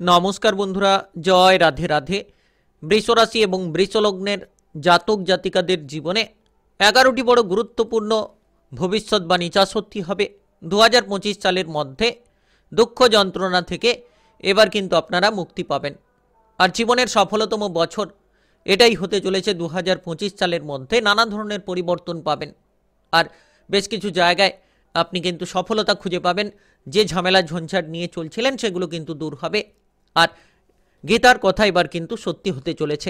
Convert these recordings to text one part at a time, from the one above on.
নমস্কার বন্ধুরা, জয় রাধে রাধে। বৃষরাশি এবং বৃষলগ্নের জাতক জাতিকাদের জীবনে 11টি বড় গুরুত্বপূর্ণ ভবিষ্যৎবাণী যা সত্যি হবে 2025 সালের মধ্যে দুঃখ যন্ত্রণা থেকে এবার কিন্তু আপনারা মুক্তি পাবেন। আর জীবনের সফলতম বছর এটাই হতে চলেছে 2025 সালের মধ্যে। নানা ধরনের পরিবর্তন পাবেন আর বেশ কিছু জায়গায় আপনি কিন্তু সফলতা খুঁজে পাবেন। যে ঝামেলা ঝঞ্ঝাট নিয়ে চলছিলেন সেগুলো কিন্তু দূর হবে আর গীতার কথা এবার কিন্তু সত্যি হতে চলেছে।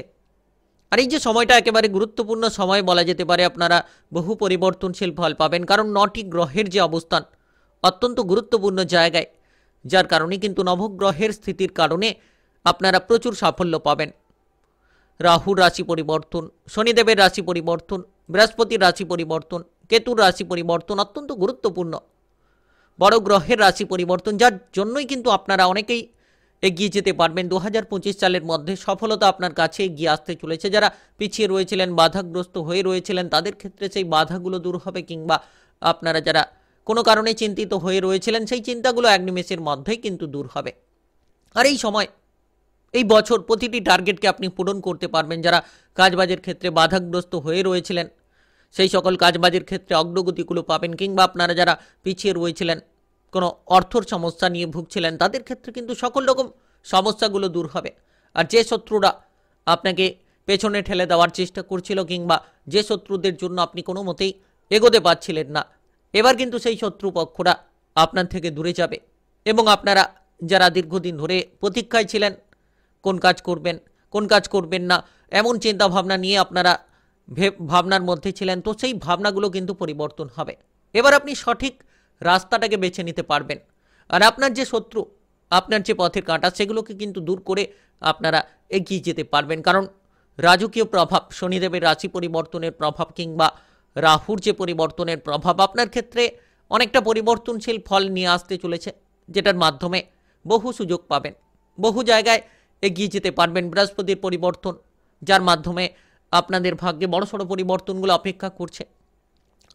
আর এই যে সময়টা একেবারে গুরুত্বপূর্ণ সময় বলা যেতে পারে, আপনারা বহু পরিবর্তনশীল ফল পাবেন, কারণ 9টি গ্রহের যে অবস্থান অত্যন্ত গুরুত্বপূর্ণ জায়গায়, যার কারণে কিন্তু নবগ্রহের স্থিতির কারণে আপনারা প্রচুর সাফল্য পাবেন। রাহুর রাশি পরিবর্তন, শনিদেবের রাশি পরিবর্তন, বৃহস্পতির রাশি পরিবর্তন, কেতুর রাশি পরিবর্তন অত্যন্ত গুরুত্বপূর্ণ বড় গ্রহের রাশি পরিবর্তন, যার জন্যই কিন্তু আপনারা অনেকেই এগিয়ে যেতে পারবেন। 2025 সালের মধ্যে সফলতা আপনার কাছে এগিয়ে আসতে চলেছে। যারা পিছিয়ে রয়েছিলেন, বাধাগ্রস্ত হয়ে রয়েছিলেন, তাদের ক্ষেত্রে সেই বাধাগুলো দূর হবে, কিংবা আপনারা যারা কোনো কারণে চিন্তিত হয়ে রয়েছিলেন সেই চিন্তাগুলো এক নিমেষের মধ্যেই কিন্তু দূর হবে। আর এই সময়, এই বছর প্রতিটি টার্গেটকে আপনি পূরণ করতে পারবেন। যারা কাজবাজের ক্ষেত্রে বাধাগ্রস্ত হয়ে রয়েছিলেন সেই সকল কাজবাজের ক্ষেত্রে অগ্রগতিগুলো পাবেন, কিংবা আপনারা যারা পিছিয়ে রয়েছিলেন, কোনো অর্থর সমস্যা নিয়ে ভুগছিলেন, তাদের ক্ষেত্রে কিন্তু সকল রকম সমস্যাগুলো দূর হবে। আর যে শত্রুরা আপনাকে পেছনে ঠেলে দেওয়ার চেষ্টা করছিল, কিংবা যে শত্রুদের জন্য আপনি কোনো মতেই এগোতে পারছিলেন না, এবার কিন্তু সেই শত্রুপক্ষরা আপনার থেকে দূরে যাবে। এবং আপনারা যারা দীর্ঘদিন ধরে প্রতীক্ষায় ছিলেন কোন কাজ করবেন কোন কাজ করবেন না, এমন চিন্তা ভাবনা নিয়ে আপনারা ভাবনার মধ্যে ছিলেন, তো সেই ভাবনাগুলো কিন্তু পরিবর্তন হবে। এবার আপনি সঠিক রাস্তাটাকে বেছে নিতে পারবেন। আর আপনার যে শত্রু, আপনার যে পথের কাঁটা, সেগুলোকে কিন্তু দূর করে আপনারা এগিয়ে যেতে পারবেন। কারণ রাজকীয় প্রভাব, শনিদেবের রাশি পরিবর্তনের প্রভাব, কিংবা রাহুর যে পরিবর্তনের প্রভাব আপনার ক্ষেত্রে অনেকটা পরিবর্তনশীল ফল নিয়ে আসতে চলেছে, যেটার মাধ্যমে বহু সুযোগ পাবেন, বহু জায়গায় এগিয়ে যেতে পারবেন। বৃহস্পতির পরিবর্তন, যার মাধ্যমে আপনাদের ভাগ্যে বড়সড় পরিবর্তনগুলো অপেক্ষা করছে।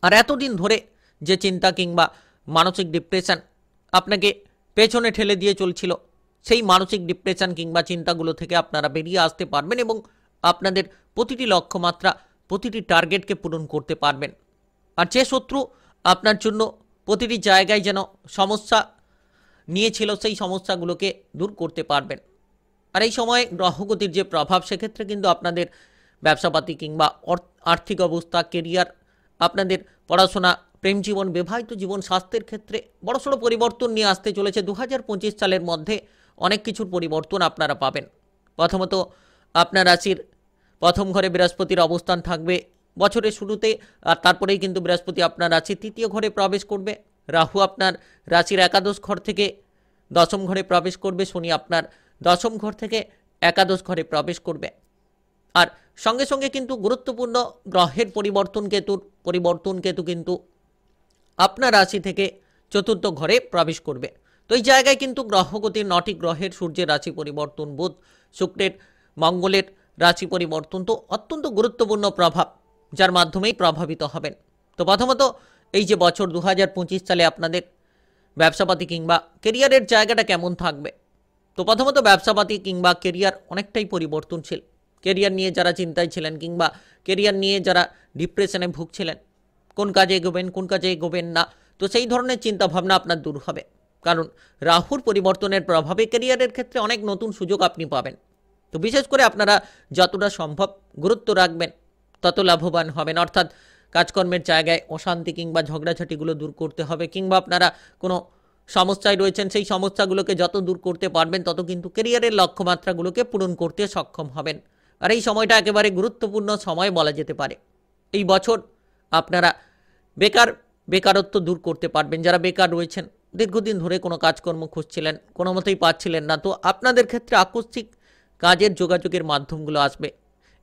আর এতদিন ধরে যে চিন্তা কিংবা মানসিক ডিপ্রেশন আপনাকে পেছনে ঠেলে দিয়ে চলছিল, সেই মানসিক ডিপ্রেশন কিংবা চিন্তাগুলো থেকে আপনারা বেরিয়ে আসতে পারবেন এবং আপনাদের প্রতিটি লক্ষ্যমাত্রা, প্রতিটি টার্গেটকে পূরণ করতে পারবেন। আর যে শত্রু আপনার জন্য প্রতিটি জায়গায় যেন সমস্যা নিয়েছিল, সেই সমস্যাগুলোকে দূর করতে পারবেন। আর এই সময় গ্রহগতির যে প্রভাব, সেক্ষেত্রে কিন্তু আপনাদের ব্যবসাপাতি কিংবা আর্থিক অবস্থা, কেরিয়ার, আপনাদের পড়াশোনা, প্রেম জীবন, বিবাহিত জীবন, স্বাস্থ্যের ক্ষেত্রে বড়সড় পরিবর্তন নিয়ে আসতে চলেছে। 2025 সালের মধ্যে অনেক কিছুর পরিবর্তন আপনারা পাবেন। প্রথমত, আপনার রাশির প্রথম ঘরে বৃহস্পতির অবস্থান থাকবে বছরের শুরুতে, আর তারপরেই কিন্তু বৃহস্পতি আপনার রাশির তৃতীয় ঘরে প্রবেশ করবে। রাহু আপনার রাশির একাদশ ঘর থেকে দশম ঘরে প্রবেশ করবে। শনি আপনার দশম ঘর থেকে একাদশ ঘরে প্রবেশ করবে। আর সঙ্গে সঙ্গে কিন্তু গুরুত্বপূর্ণ গ্রহের পরিবর্তন, কেতু কিন্তু আপনার রাশি থেকে চতুর্থ ঘরে প্রবেশ করবে। তো এই জায়গায় কিন্তু গ্রহগতির 9টি গ্রহের, সূর্যের রাশি পরিবর্তন, বুধ শুক্রের মঙ্গলের রাশি পরিবর্তন, তো অত্যন্ত গুরুত্বপূর্ণ প্রভাব, যার মাধ্যমেই প্রভাবিত হবেন। তো প্রথমত, এই যে বছর 2025 সালে আপনাদের ব্যবসাপাতি কিংবা কেরিয়ারের জায়গাটা কেমন থাকবে। তো প্রথমত, ব্যবসাপাতি কিংবা কেরিয়ার অনেকটাই পরিবর্তনশীল। কেরিয়ার নিয়ে যারা চিন্তায় ছিলেন, কিংবা কেরিয়ার নিয়ে যারা ডিপ্রেশনে ভুগছিলেন, কোন কাজে এগোবেন কোন কাজে এগোবেন না, তো সেই ধরনের চিন্তাভাবনা আপনার দূর হবে। কারণ রাহুর পরিবর্তনের প্রভাবে কেরিয়ারের ক্ষেত্রে অনেক নতুন সুযোগ আপনি পাবেন। তো বিশেষ করে আপনারা যতটা সম্ভব গুরুত্ব রাখবেন, তত লাভবান হবেন। অর্থাৎ কাজকর্মের জায়গায় অশান্তি কিংবা ঝগড়াঝাটিগুলো দূর করতে হবে, কিংবা আপনারা কোনো সমস্যায় রয়েছেন, সেই সমস্যাগুলোকে যত দূর করতে পারবেন, তত কিন্তু কেরিয়ারের লক্ষ্যমাত্রাগুলোকে পূরণ করতে সক্ষম হবেন। আর এই সময়টা একেবারে গুরুত্বপূর্ণ সময় বলা যেতে পারে। এই বছর আপনারা বেকারত্ব দূর করতে পারবেন। যারা বেকার রয়েছেন, দীর্ঘদিন ধরে কোনো কাজকর্ম খুঁজছিলেন, কোনো মতেই পাচ্ছিলেন না, তো আপনাদের ক্ষেত্রে আকস্মিক কাজের যোগাযোগের মাধ্যমগুলো আসবে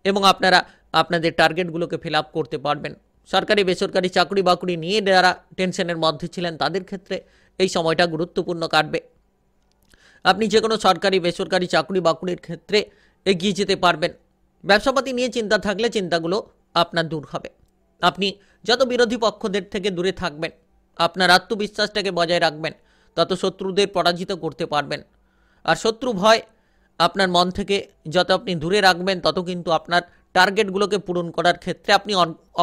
এবং আপনারা আপনাদের টার্গেটগুলোকে ফিল আপ করতে পারবেন। সরকারি বেসরকারি চাকরি বাকরি নিয়ে যারা টেনশনের মধ্যে ছিলেন, তাদের ক্ষেত্রে এই সময়টা গুরুত্বপূর্ণ কাটবে। আপনি যে কোনো সরকারি বেসরকারি চাকরি বাকরির ক্ষেত্রে এগিয়ে যেতে পারবেন। ব্যবসাপাতি নিয়ে চিন্তা থাকলে চিন্তাগুলো আপনার দূর হবে। আপনি যত বিরোধী পক্ষদের থেকে দূরে থাকবেন, আপনার আত্মবিশ্বাসটাকে বজায় রাখবেন, তত শত্রুদের পরাজিত করতে পারবেন। আর শত্রু ভয় আপনার মন থেকে যত আপনি দূরে রাখবেন তত কিন্তু আপনার টার্গেটগুলোকে পূরণ করার ক্ষেত্রে আপনি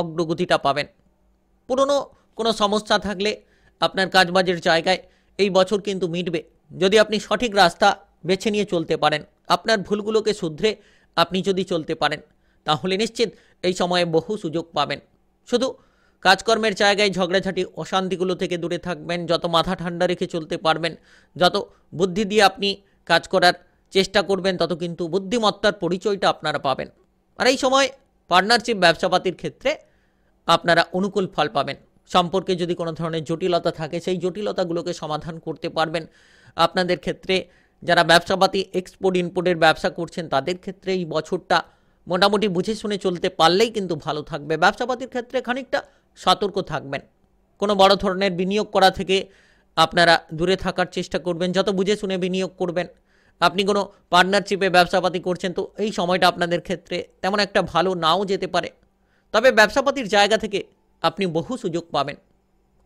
অগ্রগতিটা পাবেন। পুরনো কোনো সমস্যা থাকলে আপনার কাজবাজের জায়গায় এই বছর কিন্তু মিটবে, যদি আপনি সঠিক রাস্তা বেছে নিয়ে চলতে পারেন। আপনার ভুলগুলোকে শুধরে আপনি যদি চলতে পারেন তাহলে নিশ্চিত এই সময়ে বহু সুযোগ পাবেন। শুধু কাজকর্মের জায়গায় ঝগড়াঝাটি অশান্তিগুলো থেকে দূরে থাকবেন। যত মাথা ঠান্ডা রেখে চলতে পারবেন, যত বুদ্ধি দিয়ে আপনি কাজ করার চেষ্টা করবেন, তত কিন্তু বুদ্ধিমত্তার পরিচয়টা আপনারা পাবেন। আর এই সময় পার্টনারশিপ ব্যবসাপাতির ক্ষেত্রে আপনারা অনুকূল ফল পাবেন। সম্পর্কে যদি কোনো ধরনের জটিলতা থাকে সেই জটিলতাগুলোকে সমাধান করতে পারবেন। আপনাদের ক্ষেত্রে যারা ব্যবসাপাতি এক্সপোর্ট ইম্পোর্টের ব্যবসা করছেন তাদের ক্ষেত্রে এই বছরটা মোটামুটি বুঝে শুনে চলতে পারলেই কিন্তু ভালো থাকবে। ব্যবসাপাতির ক্ষেত্রে খানিকটা সতর্ক থাকবেন। কোনো বড় ধরনের বিনিয়োগ করা থেকে আপনারা দূরে থাকার চেষ্টা করবেন, যত বুঝে শুনে বিনিয়োগ করবেন। আপনি কোনো পার্টনারশিপে ব্যবসাপাতি করছেন তো এই সময়টা আপনাদের ক্ষেত্রে তেমন একটা ভালো নাও যেতে পারে, তবে ব্যবসাপাতির জায়গা থেকে আপনি বহু সুযোগ পাবেন।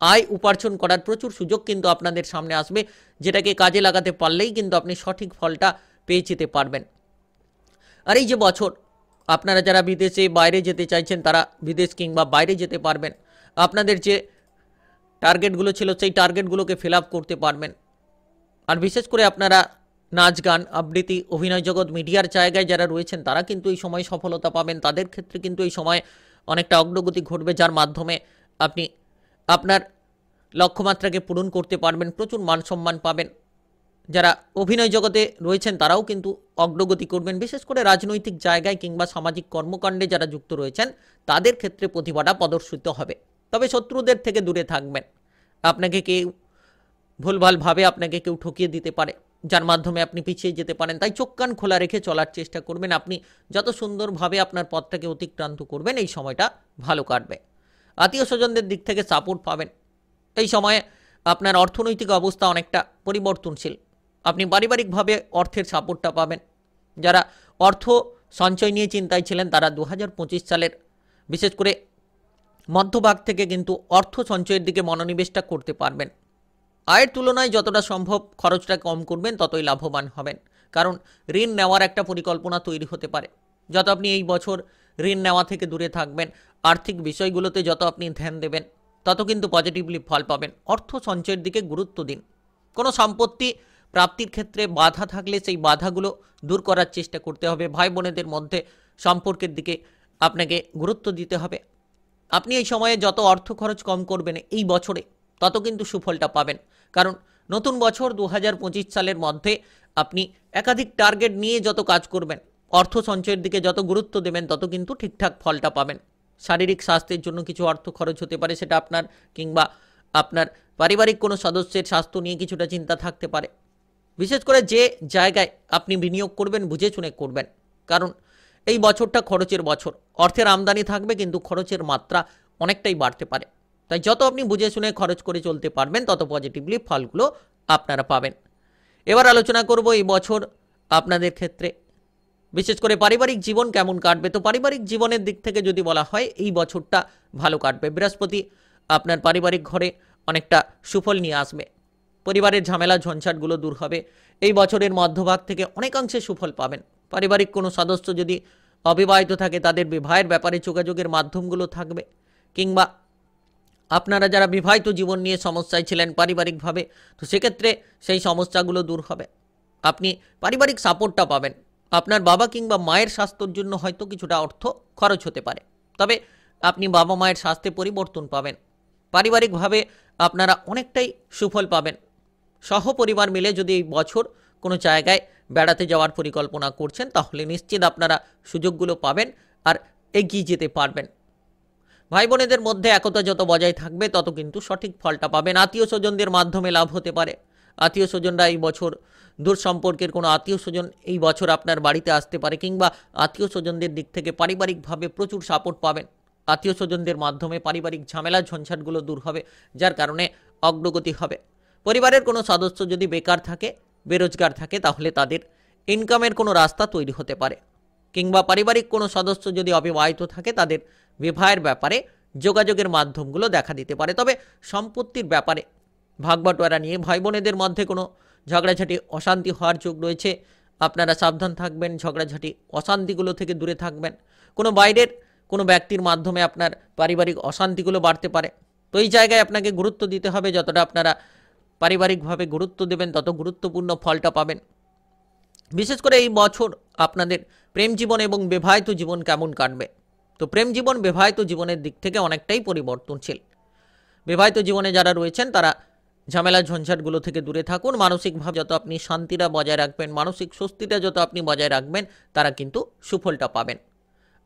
আয় উপার্জন করার প্রচুর সুযোগ কিন্তু আপনাদের সামনে আসবে, যেটাকে কাজে লাগাতে পারলেই কিন্তু আপনি সঠিক ফলটা পেয়ে যেতে পারবেন। আর এই যে বছর আপনারা যারা বিদেশে বাইরে যেতে চাইছেন তারা বিদেশ কিংবা বাইরে যেতে পারবেন। আপনাদের যে টার্গেটগুলো ছিল সেই টার্গেটগুলোকে ফিল আপ করতে পারবেন। আর বিশেষ করে আপনারা নাচ গান আবৃত্তি অভিনয় জগৎ মিডিয়ার জায়গায় যারা রয়েছেন তারা কিন্তু এই সময় সফলতা পাবেন। তাদের ক্ষেত্রে কিন্তু এই সময় অনেকটা অগ্রগতি ঘটবে, যার মাধ্যমে আপনি আপনার লক্ষ্যমাত্রাকে পূরণ করতে পারবেন, প্রচুর মান সম্মান পাবেন। যারা অভিনয় জগতে রয়েছেন তারাও কিন্তু অগ্রগতি করবেন। বিশেষ করে রাজনৈতিক জায়গায় কিংবা সামাজিক কর্মকাণ্ডে যারা যুক্ত রয়েছেন তাদের ক্ষেত্রে প্রতিভাটা প্রদর্শিত হবে। তবে শত্রুদের থেকে দূরে থাকবেন। আপনাকে কেউ ভুলভালভাবে আপনাকে কেউ ঠকিয়ে দিতে পারে, যার মাধ্যমে আপনি পিছিয়ে যেতে পারেন। তাই চোখ কান খোলা রেখে চলার চেষ্টা করবেন। আপনি যত সুন্দরভাবে আপনার পথটাকে অতিক্রান্ত করবেন এই সময়টা ভালো কাটবে। আত্মীয় স্বজনদের দিক থেকে সাপোর্ট পাবেন। এই সময়ে আপনার অর্থনৈতিক অবস্থা অনেকটা পরিবর্তনশীল। আপনি পারিবারিকভাবে অর্থের সাপোর্টটা পাবেন। যারা অর্থ সঞ্চয় নিয়ে চিন্তায় ছিলেন তারা 2025 সালের বিশেষ করে মধ্যভাগ থেকে কিন্তু অর্থ সঞ্চয়ের দিকে মনোনিবেশটা করতে পারবেন। আয়ের তুলনায় যতটা সম্ভব খরচটা কম করবেন ততই লাভবান হবেন, কারণ ঋণ নেওয়ার একটা পরিকল্পনা তৈরি হতে পারে। যত আপনি এই বছর ঋণ নেওয়া থেকে দূরে থাকবেন, আর্থিক বিষয়গুলোতে যত আপনি ধ্যান দেবেন তত কিন্তু পজিটিভলি ফল পাবেন। অর্থ সঞ্চয়ের দিকে গুরুত্ব দিন। কোনো সম্পত্তি প্রাপ্তির ক্ষেত্রে বাধা থাকলে সেই বাধাগুলো দূর করার চেষ্টা করতে হবে। ভাই বোনেদের মধ্যে সম্পর্কের দিকে আপনাকে গুরুত্ব দিতে হবে। আপনি এই সময়ে যত অর্থ খরচ কম করবেন এই বছরে তত কিন্তু সুফলটা পাবেন, কারণ নতুন বছর 2025 সালের মধ্যে আপনি একাধিক টার্গেট নিয়ে যত কাজ করবেন, অর্থ সঞ্চয়ের দিকে যত গুরুত্ব দেবেন তত কিন্তু ঠিকঠাক ফলটা পাবেন। শারীরিক স্বাস্থ্যের জন্য কিছু অর্থ খরচ হতে পারে, সেটা আপনার কিংবা আপনার পারিবারিক কোনো সদস্যের স্বাস্থ্য নিয়ে কিছুটা চিন্তা থাকতে পারে। বিশেষ করে যে জায়গায় আপনি বিনিয়োগ করবেন বুঝে শুনে করবেন, কারণ এই বছরটা খরচের বছর। অর্থের আমদানি থাকবে কিন্তু খরচের মাত্রা অনেকটাই বাড়তে পারে। তাই যত আপনি বুঝে শুনে খরচ করে চলতে পারবেন তত পজিটিভলি ফলগুলো আপনারা পাবেন। এবার আলোচনা করব এই বছর আপনাদের ক্ষেত্রে বিশেষ করে পারিবারিক জীবন কেমন কাটবে। তো পারিবারিক জীবনের দিক থেকে যদি বলা হয় এই বছরটা ভালো কাটবে। বৃহস্পতি আপনার পারিবারিক ঘরে অনেকটা সুফল নিয়ে আসবে। পরিবারের ঝামেলা ঝঞ্ঝাটগুলো দূর হবে। এই বছরের মধ্যভাগ থেকে অনেকাংশে সুফল পাবেন। পারিবারিক কোনো সদস্য যদি অবিবাহিত থাকে তাদের বিবাহের ব্যাপারে যোগাযোগের মাধ্যমগুলো থাকবে, কিংবা আপনারা যারা বিবাহিত জীবন নিয়ে সমস্যায় ছিলেন পারিবারিকভাবে, তো সেক্ষেত্রে সেই সমস্যাগুলো দূর হবে। আপনি পারিবারিক সাপোর্টটা পাবেন। আপনার বাবা কিংবা মায়ের স্বাস্থ্যের জন্য হয়তো কিছুটা অর্থ খরচ হতে পারে, তবে আপনি বাবা মায়ের স্বাস্থ্যে পরিবর্তন পাবেন। পারিবারিকভাবে আপনারা অনেকটাই সুফল পাবেন। সহপরিবার মিলে যদি এই বছর কোনো জায়গায় বেড়াতে যাওয়ার পরিকল্পনা করছেন তাহলে নিশ্চিত আপনারা সুযোগগুলো পাবেন আর এগিয়ে যেতে পারবেন। ভাই বোনেদের মধ্যে একতা যত বজায় থাকবে তত কিন্তু সঠিক ফলটা পাবেন। আত্মীয় স্বজনদের মাধ্যমে লাভ হতে পারে। আত্মীয় স্বজনরা এই বছর দূর সম্পর্কের কোনো আত্মীয় স্বজন এই বছর আপনার বাড়িতে আসতে পারে, কিংবা আত্মীয় স্বজনদের দিক থেকে পারিবারিকভাবে প্রচুর সাপোর্ট পাবেন। আত্মীয় স্বজনদের মাধ্যমে পারিবারিক ঝামেলা ঝঞ্ঝাটগুলো দূর হবে, যার কারণে অগ্রগতি হবে। পরিবারের কোনো সদস্য যদি বেকার থাকে, বেরোজগার থাকে, তাহলে তাদের ইনকামের কোনো রাস্তা তৈরি হতে পারে, কিংবা পারিবারিক কোনো সদস্য যদি অবিবাহিত থাকে তাদের বিবাহের ব্যাপারে যোগাযোগের মাধ্যমগুলো দেখা দিতে পারে। তবে সম্পত্তির ব্যাপারে ভাগবাটোয়ারা নিয়ে ভাই বোনেদের মধ্যে কোনো ঝগড়াঝাটি অশান্তি হওয়ার যোগ রয়েছে, আপনারা সাবধান থাকবেন। ঝগড়াঝাটি অশান্তিগুলো থেকে দূরে থাকবেন। কোনো বাইরের কোনো ব্যক্তির মাধ্যমে আপনার পারিবারিক অশান্তিগুলো বাড়তে পারে, তো এই জায়গায় আপনাকে গুরুত্ব দিতে হবে। যতটা আপনারা পারিবারিকভাবে গুরুত্ব দেবেন তত গুরুত্বপূর্ণ ফলটা পাবেন। বিশেষ করে এই বছর আপনাদের প্রেম জীবন এবং বিবাহিত জীবন কেমন কাটবে? তো প্রেম জীবন বিবাহিত জীবনের দিক থেকে অনেকটাই পরিবর্তনশীল। বিবাহিত জীবনে যারা রয়েছেন তারা ঝামেলা ঝঞ্ঝাটগুলো থেকে দূরে থাকুন। মানসিকভাবে যত আপনি শান্তিটা বজায় রাখবেন, মানসিক স্বস্তিটা যত আপনি বজায় রাখবেন, তারা কিন্তু সুফলটা পাবেন।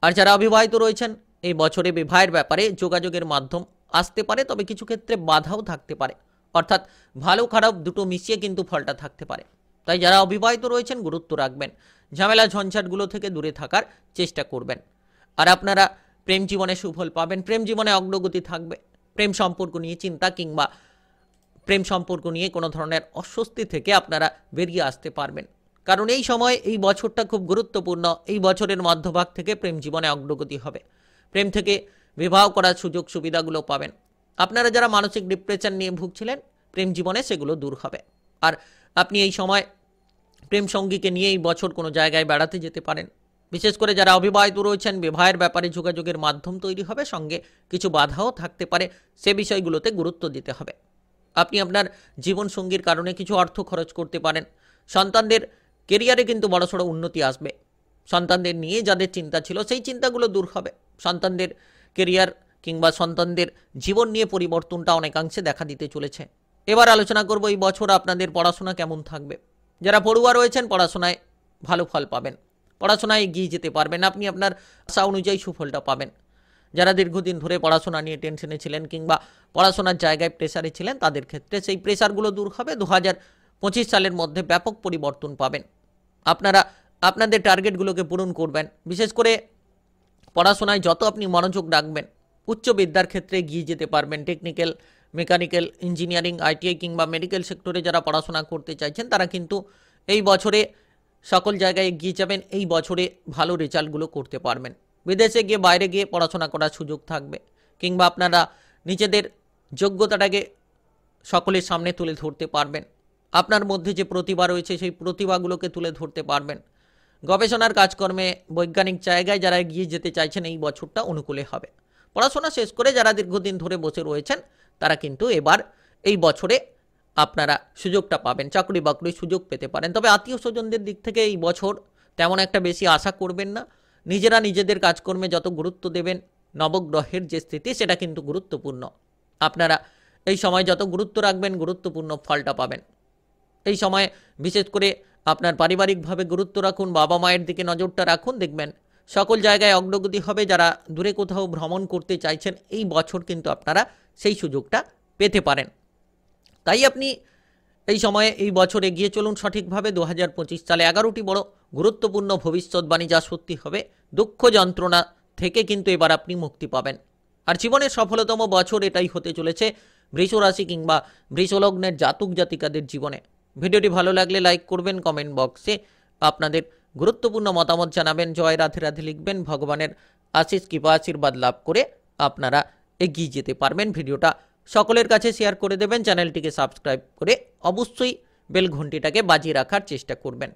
আর যারা অবিবাহিত রয়েছেন, এই বছরে বিবাহের ব্যাপারে যোগাযোগের মাধ্যম আসতে পারে, তবে কিছু ক্ষেত্রে বাধাও থাকতে পারে। অর্থাৎ ভালো খারাপ দুটো মিশিয়ে কিন্তু ফলটা থাকতে পারে। তাই যারা অবিবাহিত রয়েছেন গুরুত্ব রাখবেন, ঝামেলা ঝঞ্ঝাটগুলো থেকে দূরে থাকার চেষ্টা করবেন। আর আপনারা প্রেম জীবনে সুফল পাবেন, প্রেম জীবনে অগ্রগতি থাকবে। প্রেম সম্পর্ক নিয়ে চিন্তা কিংবা প্রেম সম্পর্ক নিয়ে কোনো ধরনের অস্বস্তি থেকে আপনারা বেরিয়ে আসতে পারবেন, কারণ এই সময় এই বছরটা খুব গুরুত্বপূর্ণ। এই বছরের মধ্যভাগ থেকে প্রেম জীবনে অগ্রগতি হবে, প্রেম থেকে বিবাহ করার সুযোগ সুবিধাগুলো পাবেন। আপনারা যারা মানসিক ডিপ্রেশন নিয়ে ভুগছিলেন, প্রেম জীবনে সেগুলো দূর হবে। আর আপনি এই সময় প্রেম সঙ্গীকে নিয়ে এই বছর কোনো জায়গায় বেড়াতে যেতে পারেন। বিশেষ করে যারা অবিবাহিত রয়েছেন, বিবাহের ব্যাপারে যোগাযোগের মাধ্যম তৈরি হবে, সঙ্গে কিছু বাধাও থাকতে পারে, সে বিষয়গুলোতে গুরুত্ব দিতে হবে। আপনি আপনার জীবনসঙ্গীর কারণে কিছু অর্থ খরচ করতে পারেন। সন্তানদের কেরিয়ারে কিন্তু বড়সড় উন্নতি আসবে। সন্তানদের নিয়ে যাদের চিন্তা ছিল সেই চিন্তাগুলো দূর হবে। সন্তানদের কেরিয়ার কিংবা সন্তানদের জীবন নিয়ে পরিবর্তনটা অনেকাংশে দেখা দিতে চলেছে। এবার আলোচনা করব এই বছর আপনাদের পড়াশোনা কেমন থাকবে। যারা পড়ুয়া রয়েছেন পড়াশোনায় ভালো ফল পাবেন, পড়াশোনায় এগিয়ে যেতে পারবেন, আপনি আপনার আশা অনুযায়ী সুফলটা পাবেন। যারা দীর্ঘদিন ধরে পড়াশোনা নিয়ে টেনশনে ছিলেন কিংবা পড়াশোনার জায়গায় প্রেসারে ছিলেন, তাদের ক্ষেত্রে সেই প্রেসারগুলো দূর হবে। 2025 সালের মধ্যে ব্যাপক পরিবর্তন পাবেন। আপনারা আপনাদের টার্গেটগুলোকে পূরণ করবেন। বিশেষ করে পড়াশোনায় যত আপনি মনোযোগ রাখবেন, উচ্চ বিদ্যার ক্ষেত্রে এগিয়ে যেতে পারবেন। টেকনিক্যাল, মেকানিক্যাল, ইঞ্জিনিয়ারিং, আইটিআই কিংবা মেডিকেল সেক্টরে যারা পড়াশোনা করতে চাইছেন, তারা কিন্তু এই বছরে সকল জায়গায় এগিয়ে যাবেন। এই বছরে ভালো রেজাল্টগুলো করতে পারবেন। বিদেশে গিয়ে, বাইরে গিয়ে পড়াশোনা করার সুযোগ থাকবে, কিংবা আপনারা নিজেদের যোগ্যতাটাকে সকলের সামনে তুলে ধরতে পারবেন। আপনার মধ্যে যে প্রতিভা রয়েছে সেই প্রতিভাগুলোকে তুলে ধরতে পারবেন। গবেষণার কাজকর্মে, বৈজ্ঞানিক জায়গায় যারা এগিয়ে যেতে চাইছেন, এই বছরটা অনুকূলে হবে। পড়াশোনা শেষ করে যারা দীর্ঘদিন ধরে বসে রয়েছেন, তারা কিন্তু এবার এই বছরে আপনারা সুযোগটা পাবেন, চাকরি বাকরির সুযোগ পেতে পারেন। তবে আত্মীয় স্বজনদের দিক থেকে এই বছর তেমন একটা বেশি আশা করবেন না। নিজেরা নিজেদের কাজকর্মে যত গুরুত্ব দেবেন, নবগ্রহের যে স্থিতি সেটা কিন্তু গুরুত্বপূর্ণ। আপনারা এই সময় যত গুরুত্ব রাখবেন, গুরুত্বপূর্ণ ফলটা পাবেন। এই সময় বিশেষ করে আপনার পারিবারিকভাবে গুরুত্ব রাখুন, বাবা মায়ের দিকে নজরটা রাখুন, দেখবেন সকল জায়গায় অগ্রগতি হবে। যারা দূরে কোথাও ভ্রমণ করতে চাইছেন, এই বছর কিন্তু আপনারা সেই সুযোগটা পেতে পারেন। তাই আপনি এই সময়ে এই বছর এগিয়ে চলুন সঠিকভাবে। 2025 সালে 11টি বড় গুরুত্বপূর্ণ ভবিষ্যৎবাণী যা সত্যি হবে। দুঃখ যন্ত্রণা থেকে কিন্তু এবার আপনি মুক্তি পাবেন। আর জীবনের সফলতম বছর এটাই হতে চলেছে বৃষ রাশি কিংবা বৃষলগ্নের জাতক জাতিকাদের জীবনে। ভিডিওটি ভালো লাগলে লাইক করবেন, কমেন্ট বক্সে আপনাদের গুরুত্বপূর্ণ মতামত জানাবেন, জয় রাধে রাধে লিখবেন। ভগবানের আশিস কৃপা আশীর্বাদ লাভ করে আপনারা এগিয়ে যেতে পারবেন। ভিডিওটা সকলের কাছে শেয়ার করে দেবেন, চ্যানেলটিকে সাবস্ক্রাইব করে অবশ্যই বেল ঘন্টিটাকে বাজিয়ে রাখার চেষ্টা করবেন।